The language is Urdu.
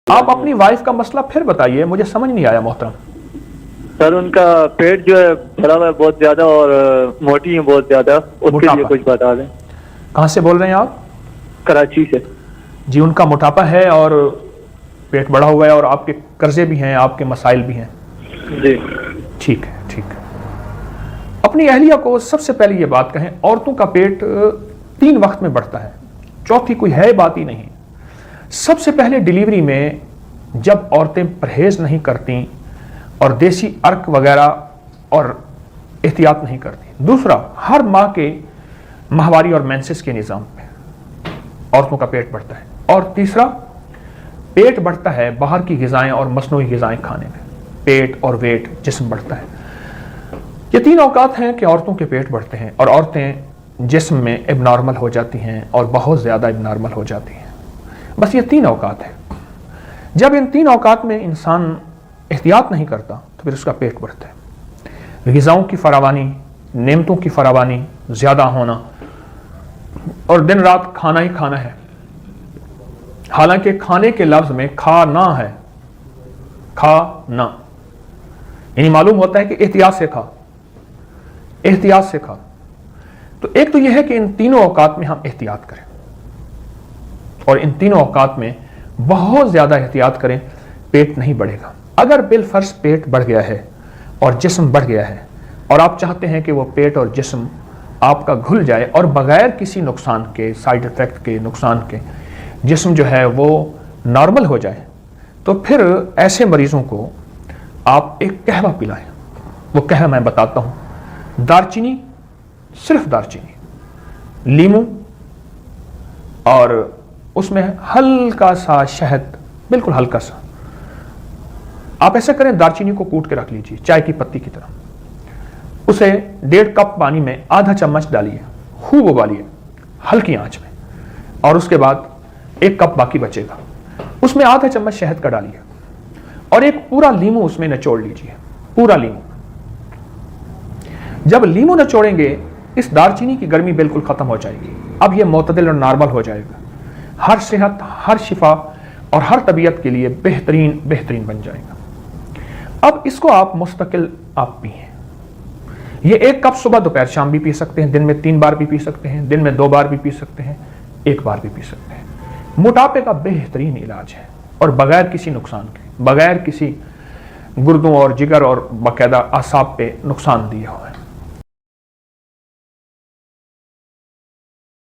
آپ اپنی وائف کا مسئلہ پھر بتائیے، مجھے سمجھ نہیں آیا محترم۔ سر ان کا پیٹ جو ہے بڑا ہوا ہے بہت زیادہ، اور موٹی ہے بہت زیادہ، اس کے لیے کچھ بتا دیں۔ کہاں سے بول رہے ہیں آپ؟ کراچی سے۔ جی، ان کا موٹاپا ہے اور پیٹ بڑا ہوا ہے اور آپ کے قرضے بھی ہیں، آپ کے مسائل بھی ہیں۔ جی ٹھیک ہے، ٹھیک ہے۔ اپنی اہلیہ کو سب سے پہلے یہ بات کہیں، عورتوں کا پیٹ 3 وقت میں بڑھتا ہے، چوتھی کوئی ہے بات ہی نہیں۔ سب سے پہلے ڈیلیوری میں جب عورتیں پرہیز نہیں کرتیں اور دیسی عرق وغیرہ اور احتیاط نہیں کرتی۔ دوسرا، ہر ماہ کے ماہواری اور مینسس کے نظام پہ عورتوں کا پیٹ بڑھتا ہے۔ اور تیسرا، پیٹ بڑھتا ہے باہر کی غذائیں اور مصنوعی غذائیں کھانے میں، پیٹ اور ویٹ جسم بڑھتا ہے۔ یہ 3 اوقات ہیں کہ عورتوں کے پیٹ بڑھتے ہیں اور عورتیں جسم میں اب نارمل ہو جاتی ہیں اور بہت زیادہ اب نارمل ہو جاتی ہیں۔ بس یہ 3 اوقات ہیں۔ جب ان 3 اوقات میں انسان احتیاط نہیں کرتا تو پھر اس کا پیٹ بڑھتا ہے۔ غذاؤں کی فراوانی، نعمتوں کی فراوانی زیادہ ہونا اور دن رات کھانا ہی کھانا ہے، حالانکہ کھانے کے لفظ میں کھانا ہے، کھانا یعنی معلوم ہوتا ہے کہ احتیاط سے کھا، احتیاط سے کھا۔ تو ایک تو یہ ہے کہ ان 3 اوقات میں ہم احتیاط کریں اور ان 3 اوقات میں بہت زیادہ احتیاط کریں، پیٹ نہیں بڑھے گا۔ اگر بالفرض پیٹ بڑھ گیا ہے اور جسم بڑھ گیا ہے اور آپ چاہتے ہیں کہ وہ پیٹ اور جسم آپ کا گھل جائے اور بغیر کسی نقصان کے، سائیڈ افیکٹ کے، نقصان کے جسم جو ہے وہ نارمل ہو جائے، تو پھر ایسے مریضوں کو آپ ایک قہوہ پلائیں۔ وہ قہوہ میں بتاتا ہوں، دارچینی، صرف دارچینی، لیموں اور اس میں ہلکا سا شہد، بالکل ہلکا سا۔ آپ ایسا کریں، دارچینی کو کوٹ کے رکھ لیجیے چائے کی پتی کی طرح، اسے 1.5 کپ پانی میں آدھا چمچ ڈالیے، خوب ابالیے ہلکی آنچ میں، اور اس کے بعد 1 کپ باقی بچے گا، اس میں آدھا چمچ شہد کا ڈالیے اور ایک پورا لیمو اس میں نچوڑ لیجیے، پورا لیمو۔ جب لیمو نچوڑیں گے، اس دارچینی کی گرمی بالکل ختم ہو جائے گی، اب یہ معتدل اور نارمل ہو جائے گا، ہر صحت، ہر شفا اور ہر طبیعت کے لیے بہترین بن جائے گا۔ اب اس کو آپ مستقل آپ پئیں۔ یہ 1 کپ صبح دوپہر شام بھی پی سکتے ہیں، دن میں 3 بار بھی پی سکتے ہیں، دن میں 2 بار بھی پی سکتے ہیں، 1 بار بھی پی سکتے ہیں۔ موٹاپے کا بہترین علاج ہے اور بغیر کسی نقصان کے، بغیر کسی گردوں اور جگر اور باقاعدہ اعصاب پہ نقصان دیے ہوئے۔